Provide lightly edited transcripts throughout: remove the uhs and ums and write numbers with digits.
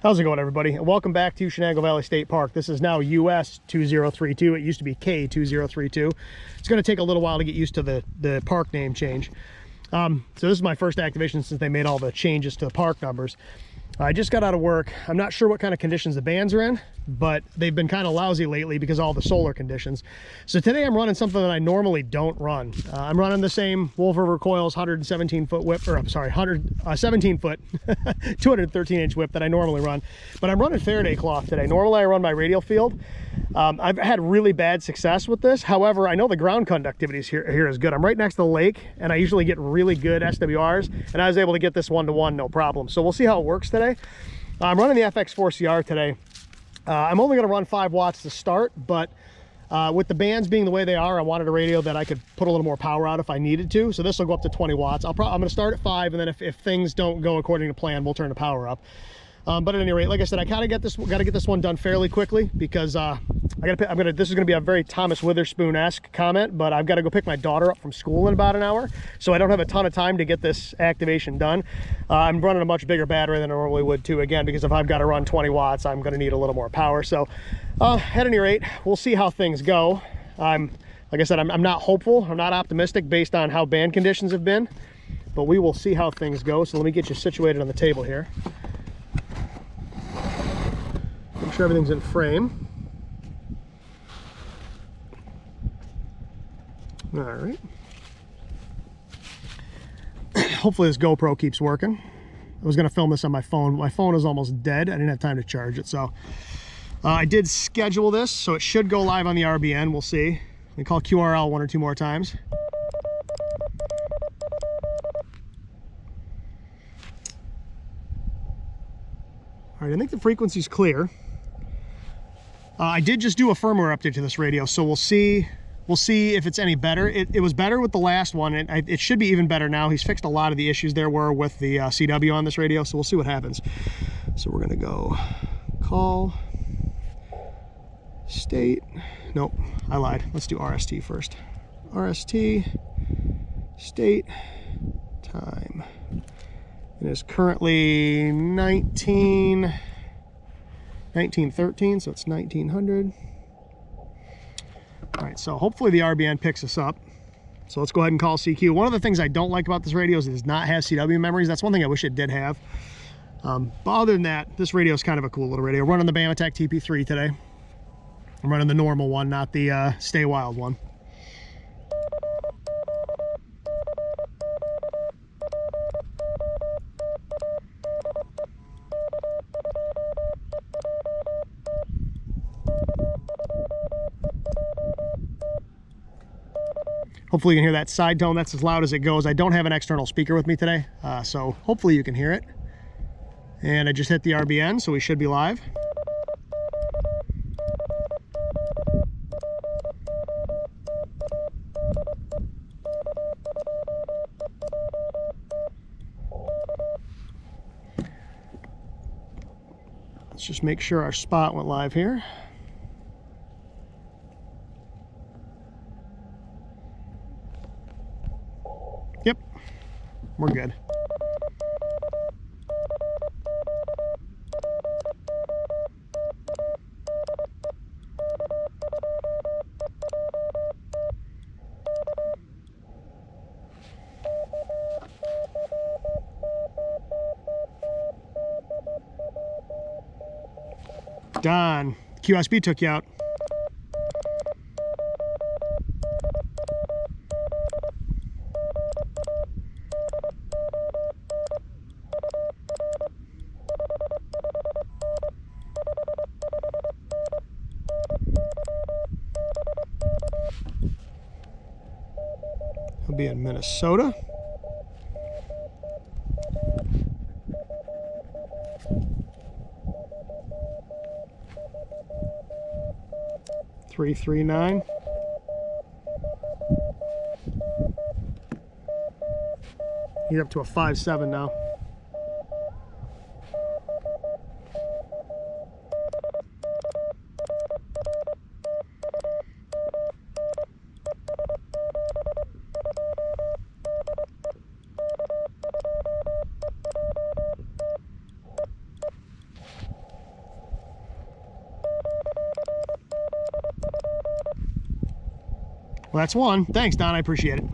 How's it going, everybody? And welcome back to Shenango Valley State Park. This is now US 2032. It used to be K 2032. It's going to take a little while to get used to the park name change. So this is my first activation since they made all the changes to the park numbers. I just got out of work. I'm not sure what kind of conditions the bands are in, but they've been kind of lousy lately because of all the solar conditions. So today I'm running something that I normally don't run. I'm running the same Wolf River Coils 117 foot whip, or I'm sorry, 17 foot, 213 inch whip that I normally run. But I'm running Faraday cloth today. Normally I run my radial field. I've had really bad success with this. However, I know the ground conductivity here is good. I'm right next to the lake, and I usually get really good SWRs, and I was able to get this 1-to-1 no problem. So we'll see how it works today. I'm running the FX-4CR today. I'm only going to run 5 watts to start, but with the bands being the way they are, I wanted a radio that I could put a little more power out if I needed to. So this will go up to 20 watts. I'm going to start at 5, and then if things don't go according to plan, we'll turn the power up. But at any rate, like I said, I kind of got to get this one done fairly quickly because this is going to be a very Thomas Witherspoon-esque comment, but I've got to go pick my daughter up from school in about an hour, so I don't have a ton of time to get this activation done. I'm running a much bigger battery than I normally would too, again, because if I've got to run 20 watts, I'm going to need a little more power. So at any rate, we'll see how things go. Like I said, I'm not hopeful. I'm not optimistic based on how band conditions have been, but we will see how things go. So let me get you situated on the table here. Make sure everything's in frame. All right. Hopefully this GoPro keeps working. I was going to film this on my phone. My phone is almost dead. I didn't have time to charge it, so I did schedule this, so it should go live on the RBN. We'll see. We call QRL 1 or 2 more times. All right, I think the frequency's clear. I did just do a firmware update to this radio, so we'll see if it's any better. It was better with the last one, and it should be even better now. He's fixed a lot of the issues there were with the CW on this radio, so we'll see what happens. So we're gonna go call state. Nope, I lied. Let's do RST first. RST state time. It is currently 1913, so it's 1900. All right, so hopefully the RBN picks us up. So let's go ahead and call CQ. One of the things I don't like about this radio is it does not have CW memories. That's one thing I wish it did have. But other than that, this radio is kind of a cool little radio. Running the BAMATech TP3 today. I'm running the normal one, not the Stay Wild one. Hopefully you can hear that side tone. That's as loud as it goes. I don't have an external speaker with me today, so hopefully you can hear it. And I just hit the RBN, so we should be live. Let's just make sure our spot went live here. Yep, we're good. Done. QSB took you out. He'll be in Minnesota. .339. He's up to a 5.7 now. Well, that's one. Thanks, Don. I appreciate it.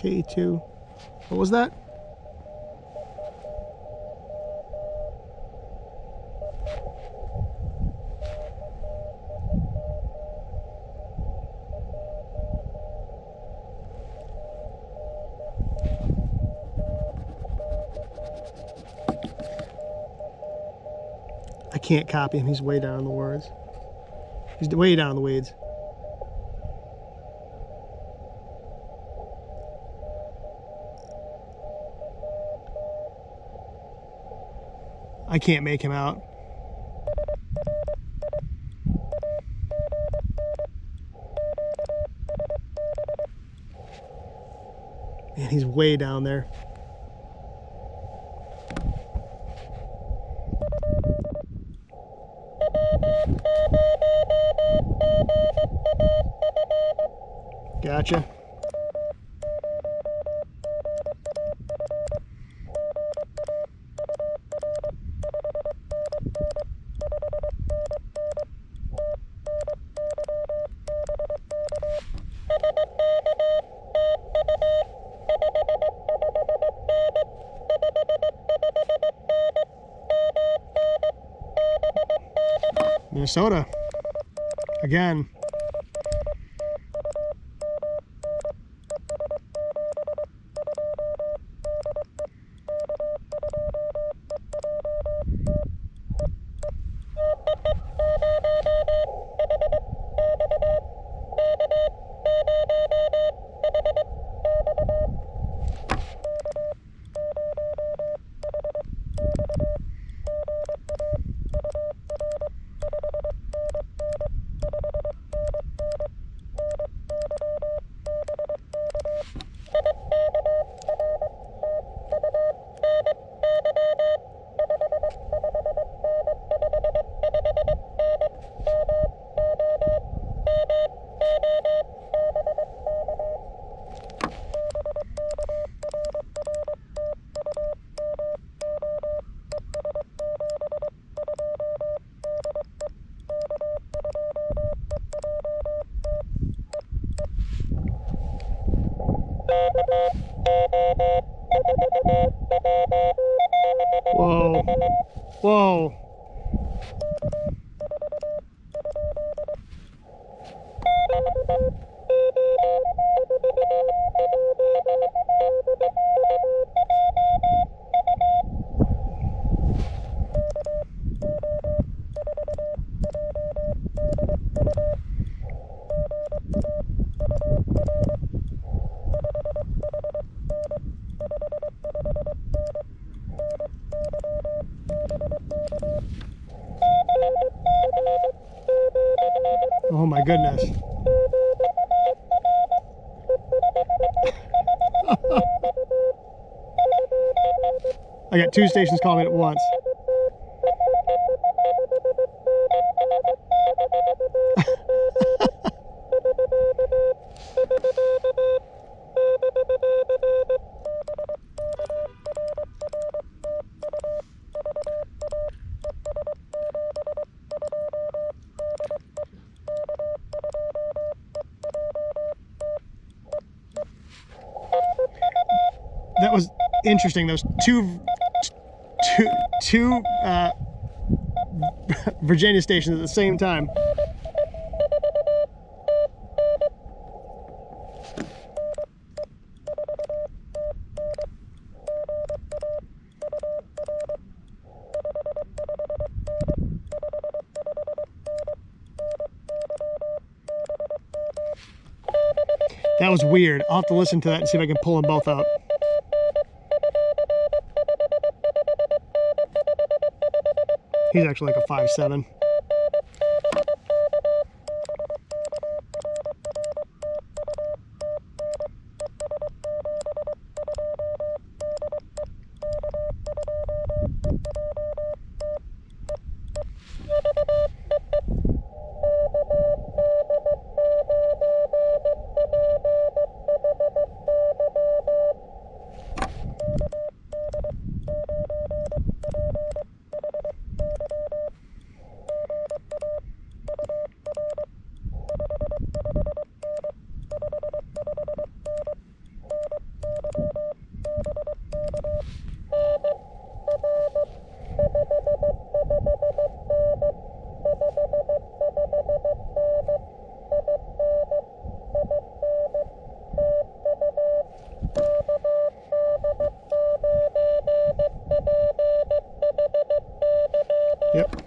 K2. What was that? I can't copy him. He's way down in the words. He's way down in the weeds. I can't make him out. Man, he's way down there. Gotcha. Minnesota. Again. Whoa. Whoa. Oh my goodness. I got two stations calling me at once. That was interesting. Those two Virginia stations at the same time. That was weird. I'll have to listen to that and see if I can pull them both out. He's actually like a 5.7. Yep.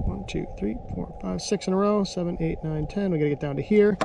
One, two, three, 4, 5, 6 in a row. 7, 8, 9, 10. We gotta get down to here.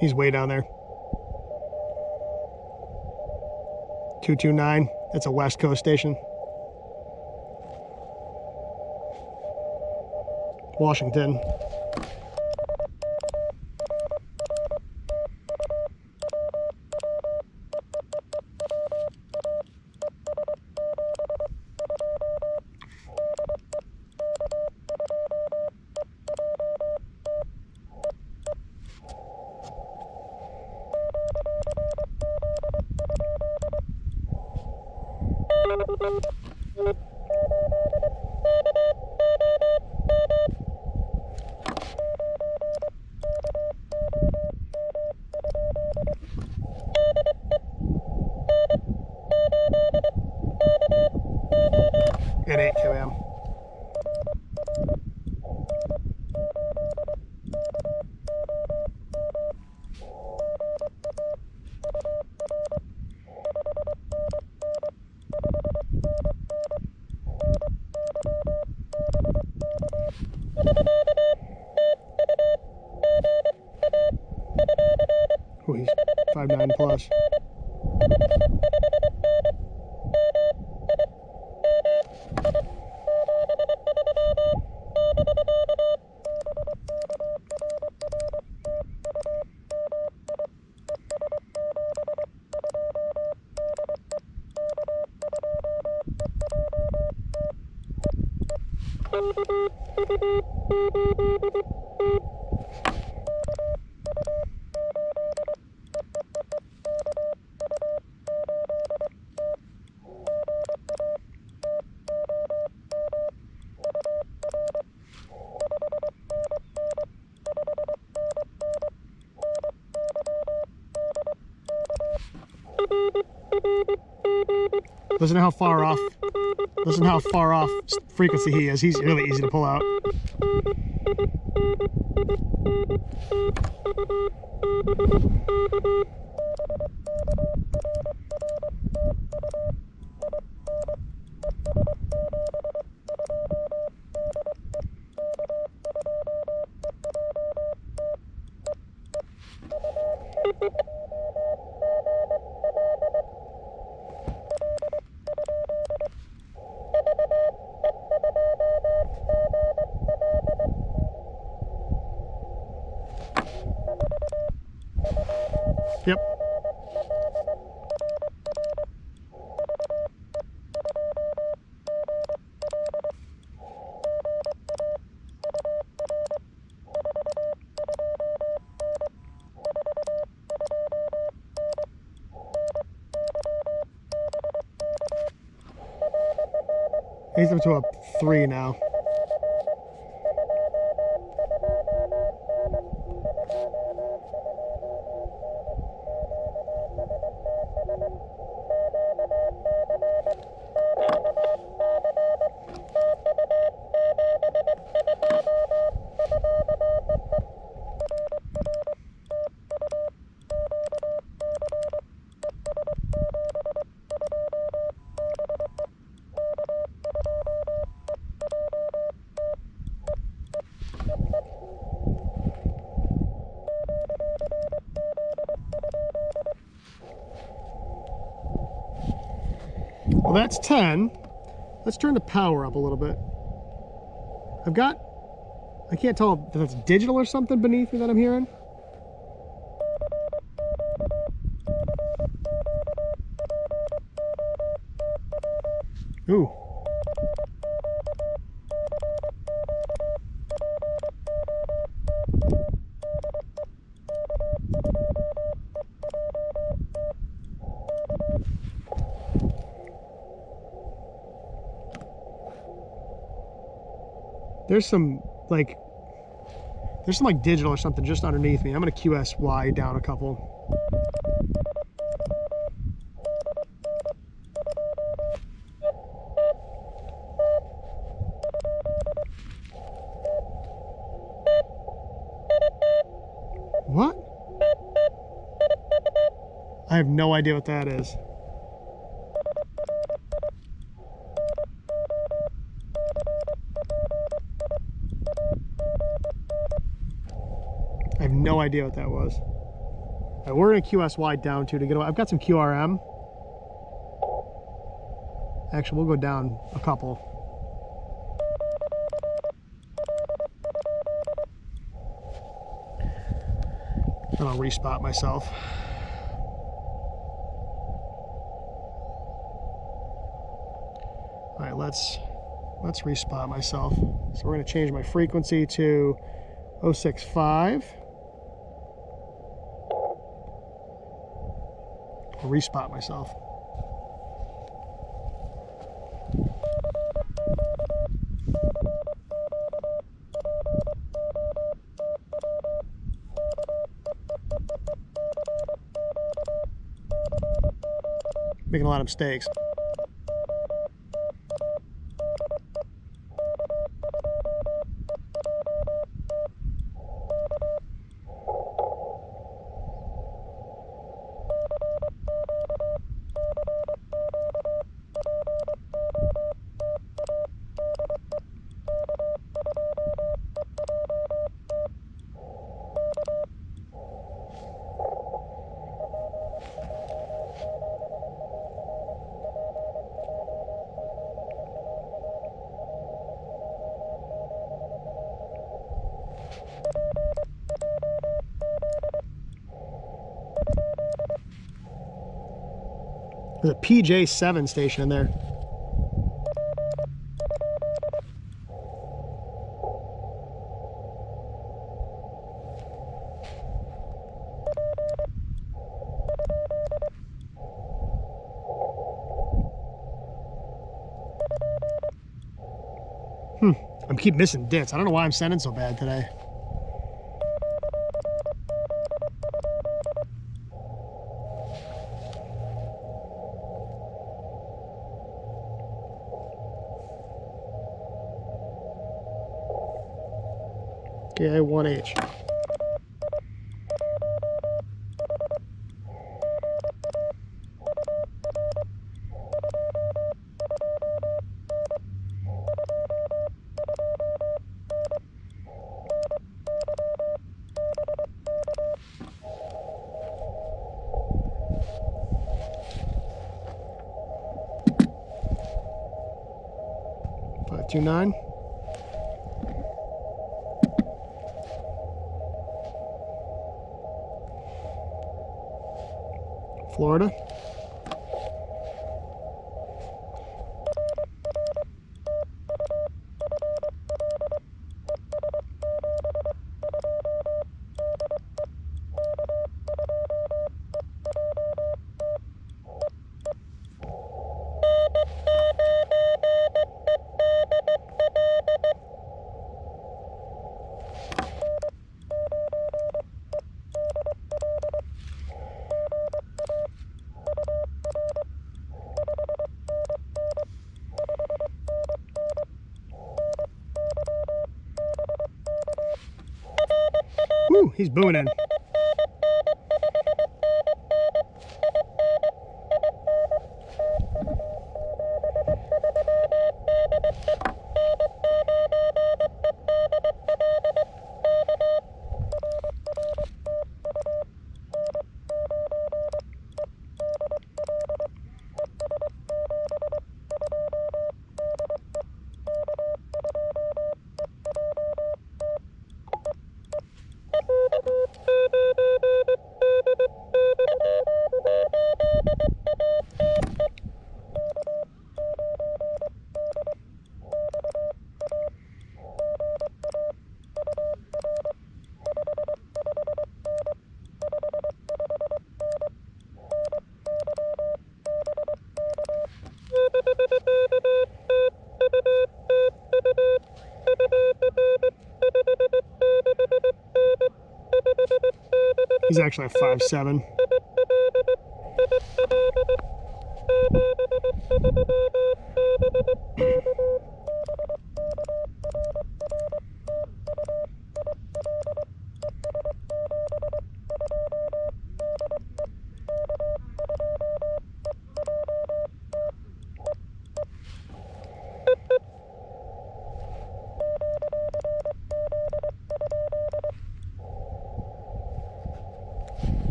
He's way down there. 229. That's a West Coast station. Washington. At 8 km. Oh, he's 5.9 plus. Listen to how far off. Listen to how far off frequency he is. He's really easy to pull out. Yep. He's up to a 3 now. Well, that's 10. Let's turn the power up a little bit. I can't tell if that's digital or something beneath me that I'm hearing. Ooh. There's some like digital or something just underneath me. I'm gonna QSY down a couple. What? I have no idea what that is. I have no idea what that was. All right, we're gonna QSY down to get away. I've got some QRM. Actually, we'll go down a couple. And I'll respot myself. All right, let's respot myself. So we're gonna change my frequency to 065. I'll respot myself. Making a lot of mistakes. There's a PJ7 station in there. I keep missing dits. I don't know why I'm sending so bad today. KA1H. .29. Florida. Woo, he's booning. He's actually a 5.7.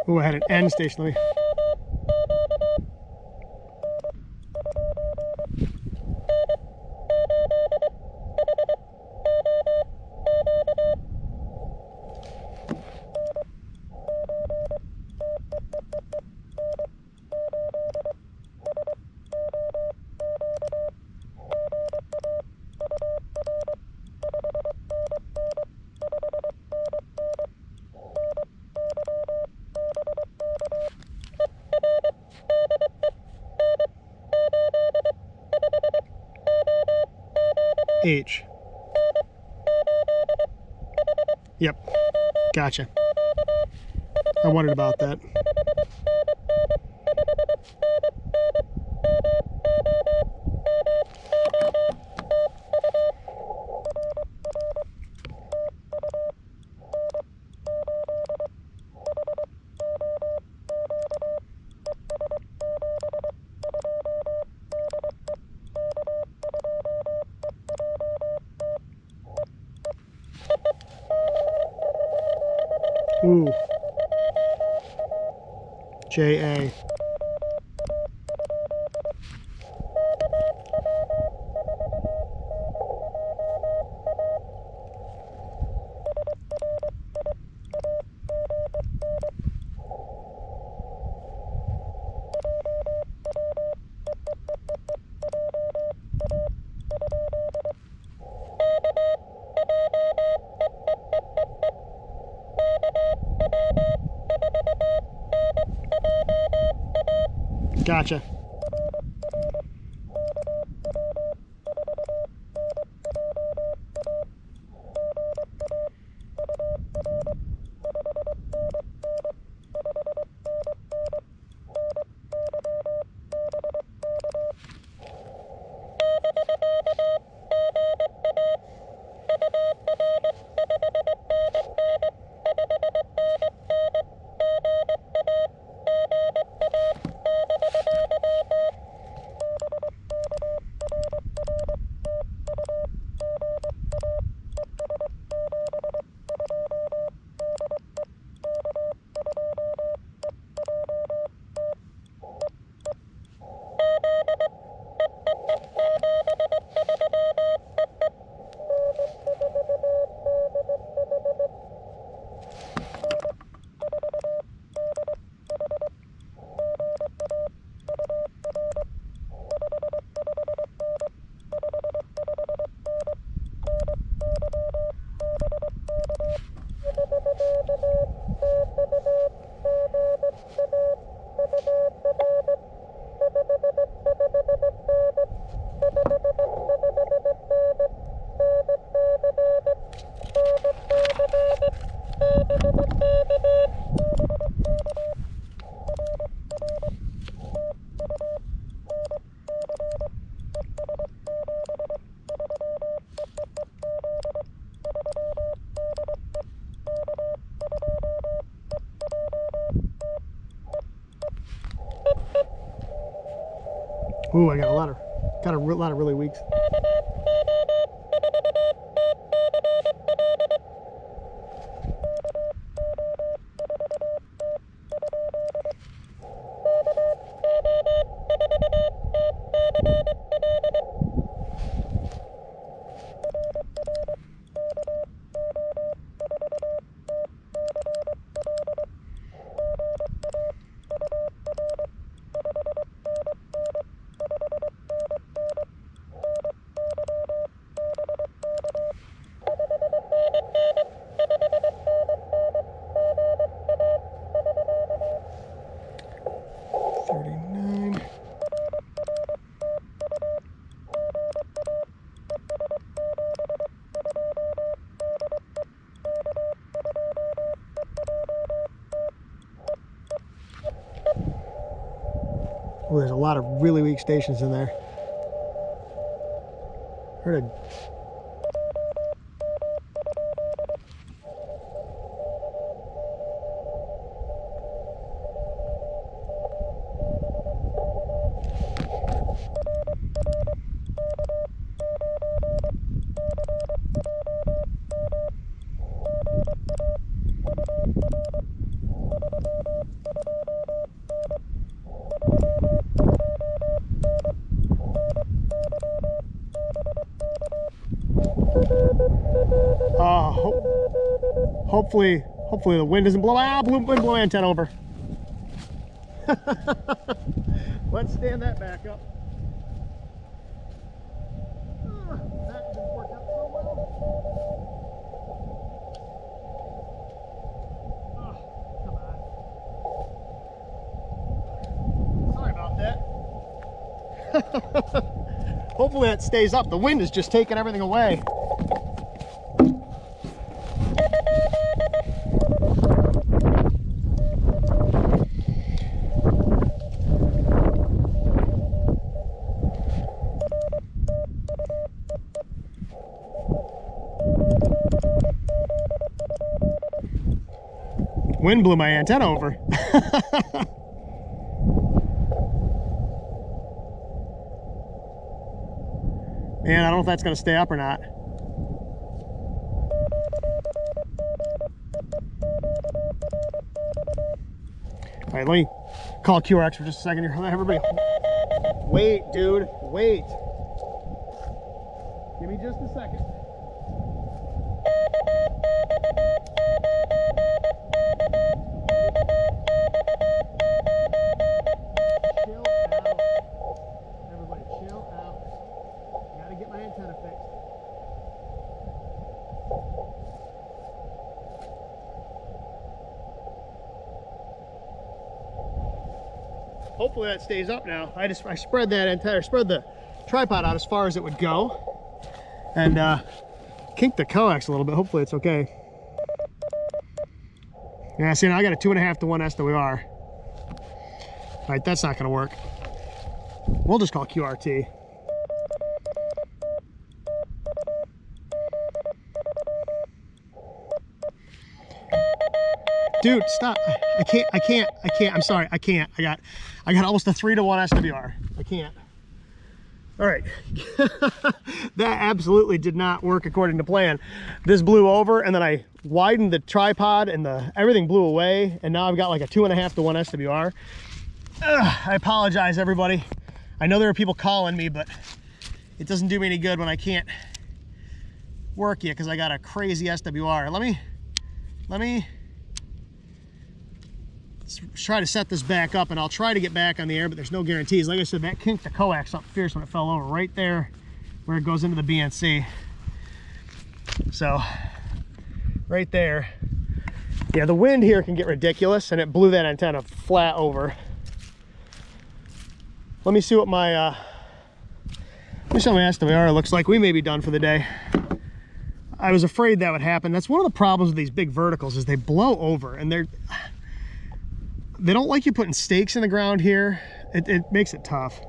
Ooh, I had an end station. Let me... H. Yep. Gotcha. I wondered about that. Ooh. JA. Gotcha. Ooh, I got a lot of really weaks. Oh, there's a lot of really weak stations in there. Heard a hopefully the wind doesn't blow. Wind blow antenna over. Let's stand that back up. That didn't work out so well. Come on. Sorry about that. Hopefully that stays up. The wind is just taking everything away. Wind blew my antenna over. Man, I don't know if that's going to stay up or not. All right, let me call QRX for just a second here. Everybody, wait, dude, wait. Give me just a second. Chill out. Everybody, chill out. I gotta get my antenna fixed. hopefully that stays up now. I spread the tripod out as far as it would go, and kinked the coax a little bit. Hopefully it's okay. Yeah, see, now I got a 2.5 to 1 SWR. All right, that's not gonna work. We'll just call QRT. Dude, stop. I can't. I'm sorry, I can't. I got almost a 3 to 1 SWR. I can't. All right. That absolutely did not work according to plan. This blew over, and then I widened the tripod, and everything blew away, and now I've got like a 2.5 to 1 SWR. I apologize, everybody. I know there are people calling me, but it doesn't do me any good when I can't work you because I got a crazy SWR. Let me try to set this back up, and I'll try to get back on the air, but there's no guarantees. Like I said, that kinked the coax up fierce when it fell over, right there where it goes into the BNC. So right there. Yeah, the wind here can get ridiculous, and it blew that antenna flat over. Let me see what my SWR looks like. We may be done for the day. I was afraid that would happen. That's one of the problems with these big verticals is they blow over, and they don't like you putting stakes in the ground here. It makes it tough.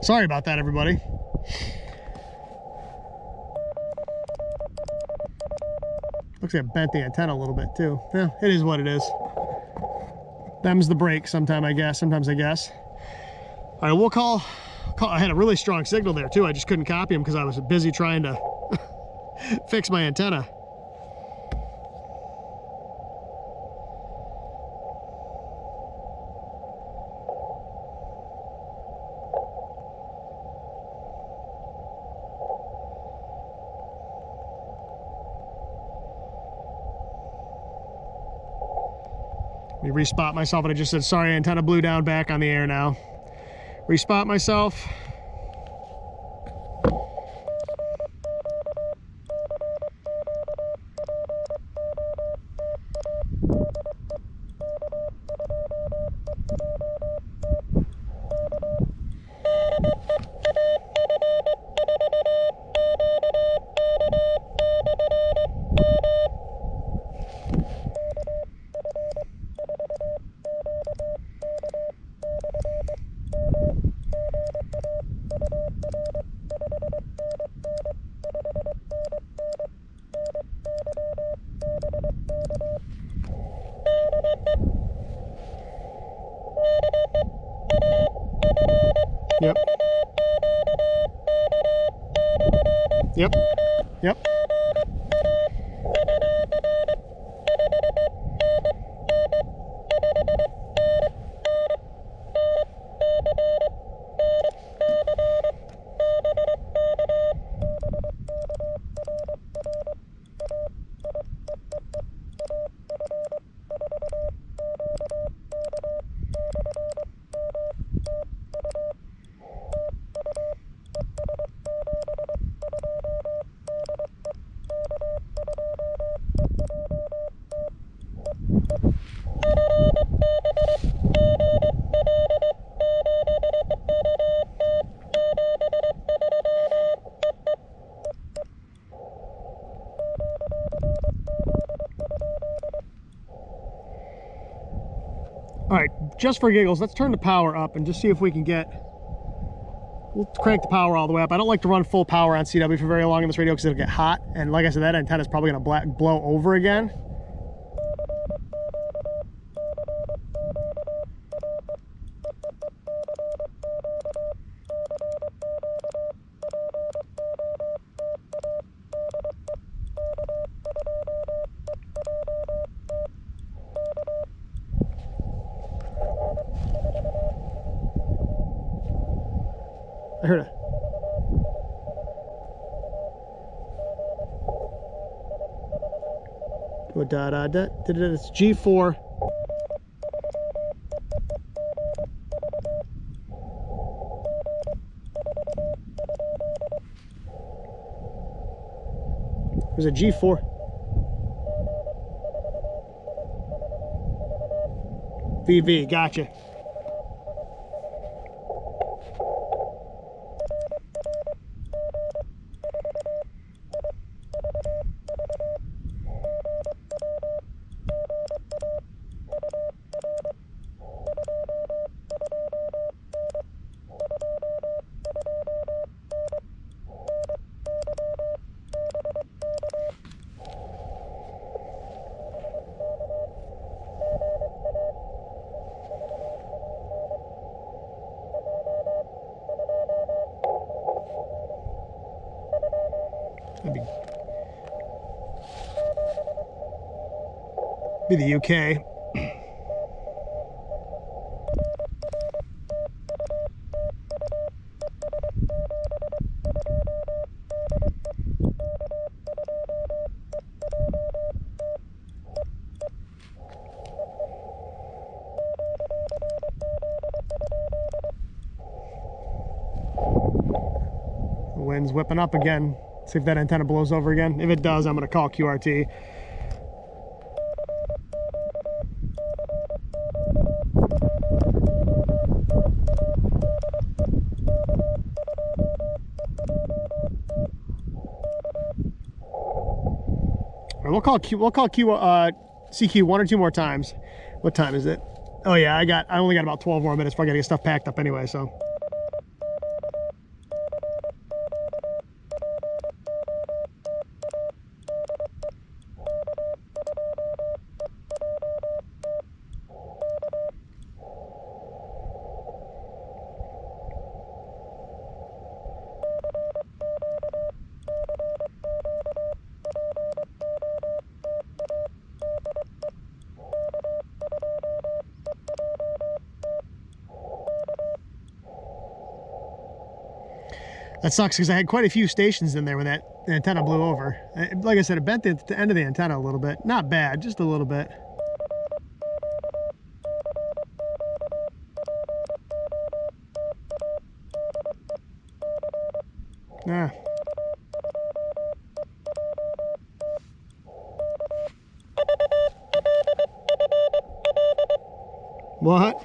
Sorry about that, everybody. Looks like I bent the antenna a little bit too. Yeah, it is what it is. Them's the break sometimes, I guess. All right, we'll call. I had a really strong signal there too. I just couldn't copy him because I was busy trying to fix my antenna. Let me respot myself, and I just said, sorry, antenna blew down, back on the air now. Respot myself. Yep. Yep. Yep. All right, just for giggles, let's turn the power up and just see if we can we'll crank the power all the way up. I don't like to run full power on CW for very long in this radio because it'll get hot. And like I said, that antenna is probably gonna blow over again. I heard it. It's G4. There's a G4. VV, gotcha. Be the UK. The wind's whipping up again. See if that antenna blows over again. If it does, I'm going to call QRT. We'll call CQ one or two more times. What time is it? Oh yeah, I only got about 12 more minutes before I gotta get stuff packed up anyway, so. That sucks because I had quite a few stations in there when that antenna blew over. Like I said, it bent the end of the antenna a little bit. Not bad, just a little bit. Ah. What?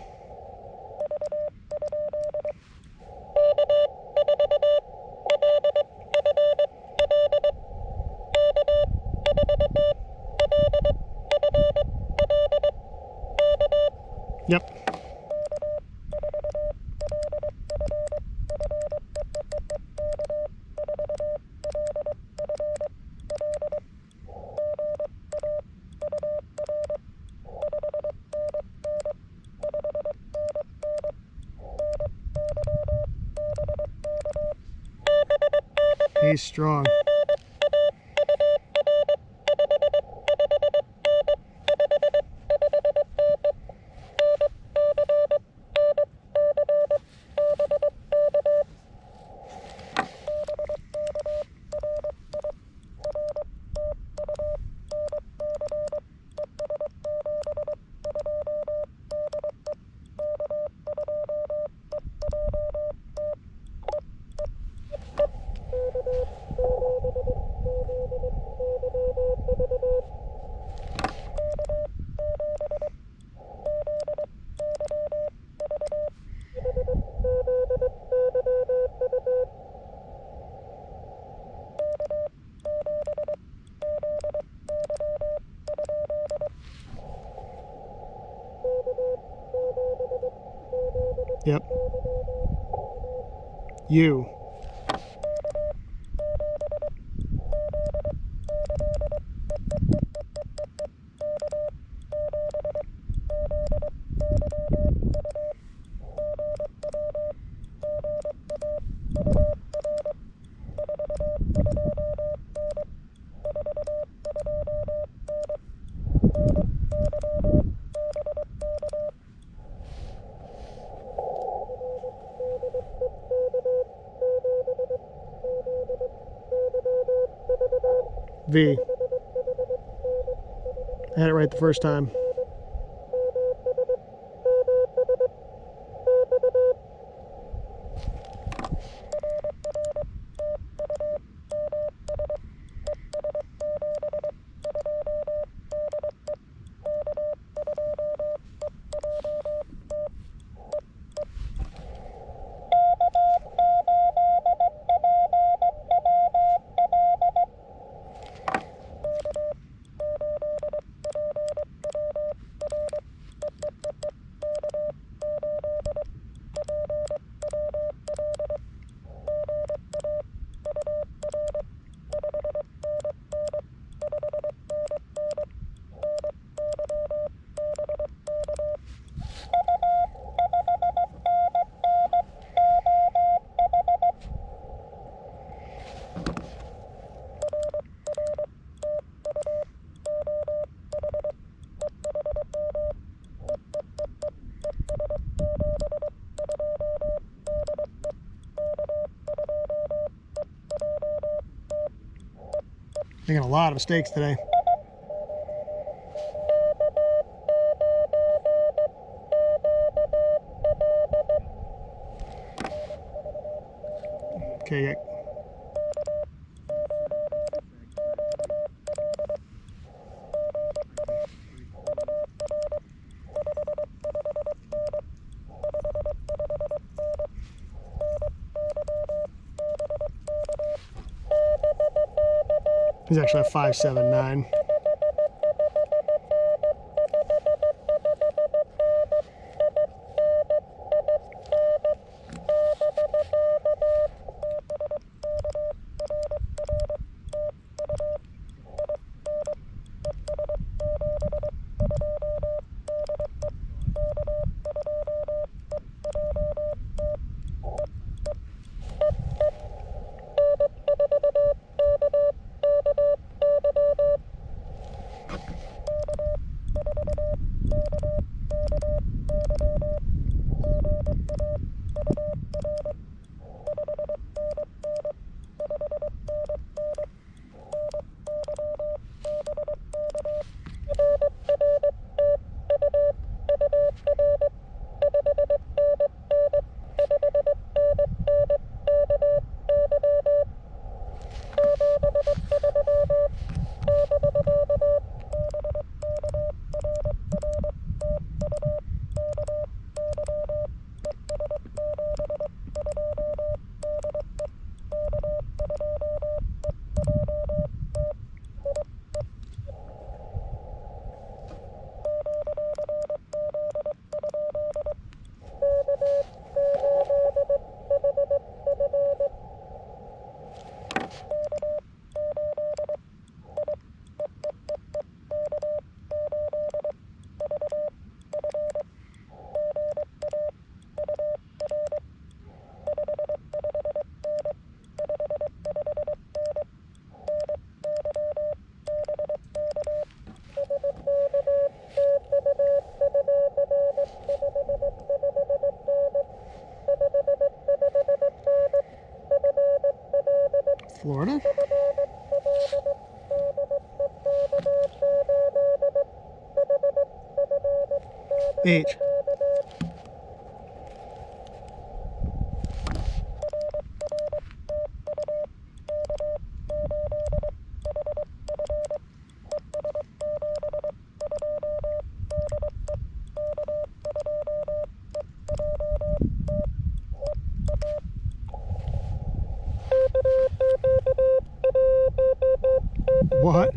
Yep. He's strong. Yep. You. V. I had it right the first time. Making a lot of mistakes today. Okay. He's actually a 579. Florida? H. What?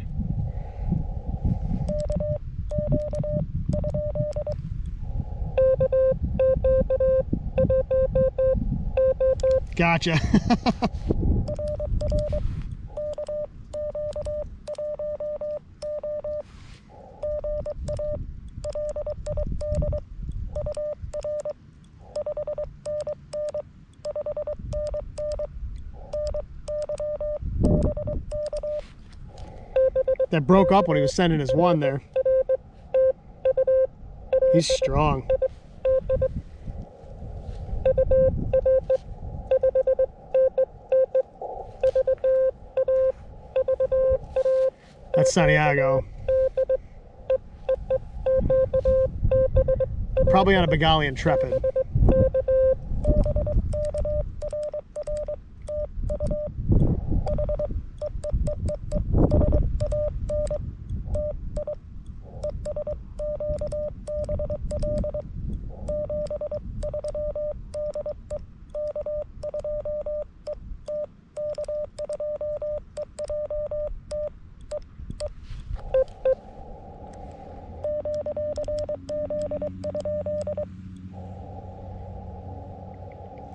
Gotcha. That broke up when he was sending his one there. He's strong. That's Santiago. Probably on a Bengali Intrepid.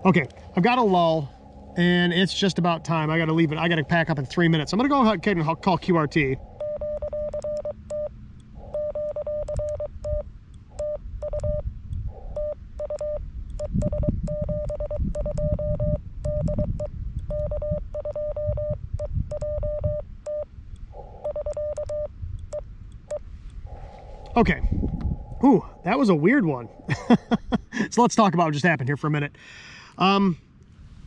Okay, I've got a lull, and it's just about time. I gotta leave it. I gotta pack up in 3 minutes. I'm gonna go ahead and call QRT. Okay. Ooh, that was a weird one. So let's talk about what just happened here for a minute.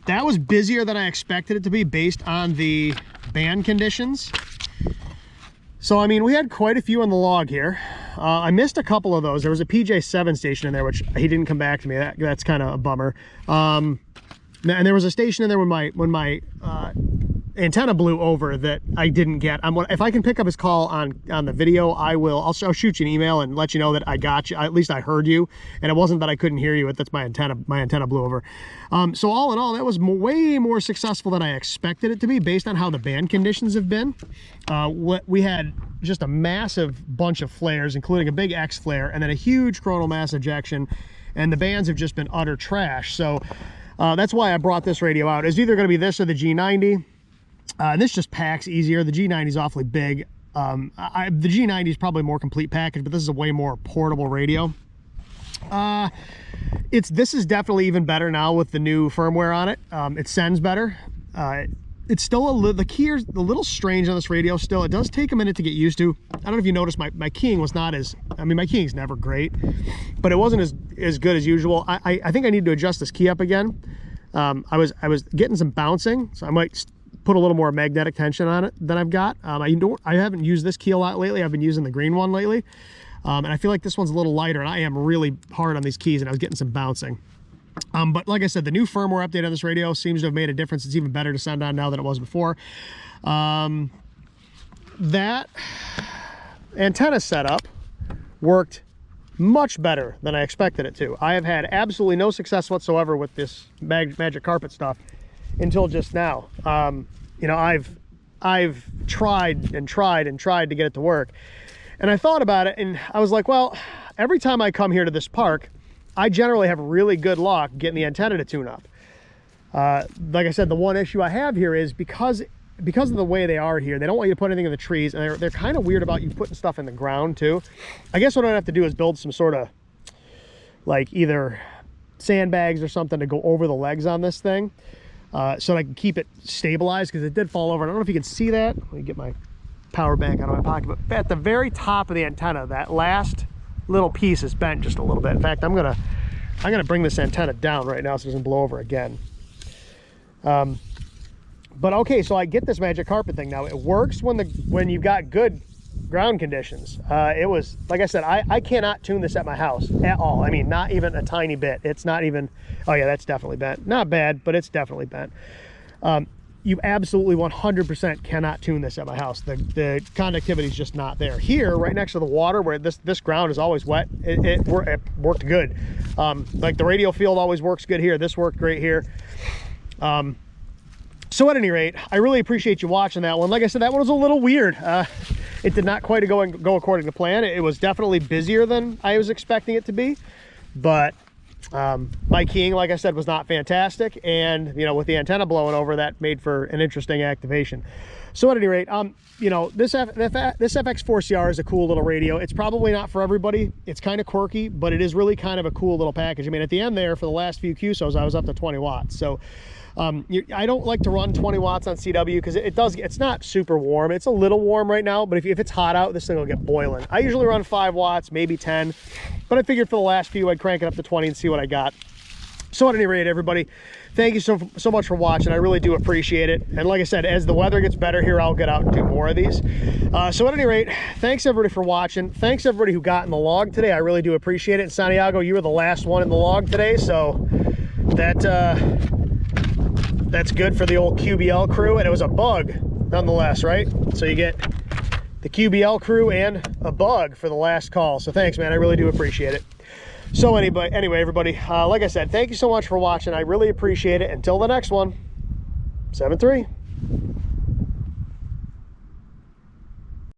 That was busier than I expected it to be based on the band conditions. So, I mean, we had quite a few on the log here. I missed a couple of those. There was a PJ7 station in there, which he didn't come back to me. That's kind of a bummer. And there was a station in there when my antenna blew over that I didn't get. If I can pick up his call on the video, I'll shoot you an email and let you know that I got you. At least I heard you, and it wasn't that I couldn't hear you. That's my antenna blew over. So all in all, that was way more successful than I expected it to be based on how the band conditions have been. We had just a massive bunch of flares, including a big X flare, and then a huge coronal mass ejection, and the bands have just been utter trash. So that's why I brought this radio out. It's either going to be this or the G90. This just packs easier. The G90 is awfully big. The G90 is probably a more complete package, but this is a way more portable radio. This is definitely even better now with the new firmware on it. It sends better. It's still the key is a little strange on this radio still. It does take a minute to get used to. I don't know if you noticed my keying was not as, I mean, my keying's never great, but it wasn't as good as usual. I think I need to adjust this key up again. I was getting some bouncing, so I might put a little more magnetic tension on it than I've got. I haven't used this key a lot lately. I've been using the green one lately. And I feel like this one's a little lighter, and I am really hard on these keys, and I was getting some bouncing. But like I said, the new firmware update on this radio seems to have made a difference. It's even better to send on now than it was before. That antenna setup worked much better than I expected it to. I have had absolutely no success whatsoever with this magic carpet stuff until just now. You know, I've tried and tried and tried to get it to work, and I thought about it, and I was like, well, every time I come here to this park, I generally have really good luck getting the antenna to tune up. Like I said, the one issue I have here is because of the way they are here, they don't want you to put anything in the trees, and they're kind of weird about you putting stuff in the ground too. I guess what I'd have to do is build some sort of like either sandbags or something to go over the legs on this thing, so that I can keep it stabilized, because it did fall over. I don't know if you can see that. Let me get my power bank out of my pocket, but at the very top of the antenna, that last little piece is bent just a little bit. In fact, I'm gonna bring this antenna down right now so it doesn't blow over again. But okay, so I get this magic carpet thing now. It works when you've got good ground conditions. It was, like I said, I cannot tune this at my house at all. I mean, not even a tiny bit. It's not even, oh yeah, that's definitely bent. Not bad, but it's definitely bent. You absolutely 100% cannot tune this at my house. The conductivity is just not there. Here, right next to the water, where this ground is always wet, it worked good. Like the radio field always works good here. This worked great here. So at any rate, I really appreciate you watching that one. Like I said, that one was a little weird. It did not quite go according to plan. It was definitely busier than I was expecting it to be, but my keying, like I said, was not fantastic, and you know, with the antenna blowing over, that made for an interesting activation. So at any rate, you know, this FX-4CR is a cool little radio. It's probably not for everybody. It's kind of quirky, but it is really kind of a cool little package. I mean, at the end there, for the last few QSOs, I was up to 20 watts. So I don't like to run 20 watts on CW because it's not super warm. It's a little warm right now, but if it's hot out, this thing will get boiling. I usually run 5 watts, maybe 10, but I figured for the last few, I'd crank it up to 20 and see what I got. So at any rate, everybody, thank you so much for watching. I really do appreciate it. And like I said, as the weather gets better here, I'll get out and do more of these. So at any rate, thanks everybody for watching. Thanks everybody who got in the log today. I really do appreciate it. And Santiago, you were the last one in the log today, so that's good for the old QBL crew, and it was a bug nonetheless, right? So you get the QBL crew and a bug for the last call. So thanks, man. I really do appreciate it. So anyway, everybody, like I said, thank you so much for watching. I really appreciate it. Until the next one, 7-3.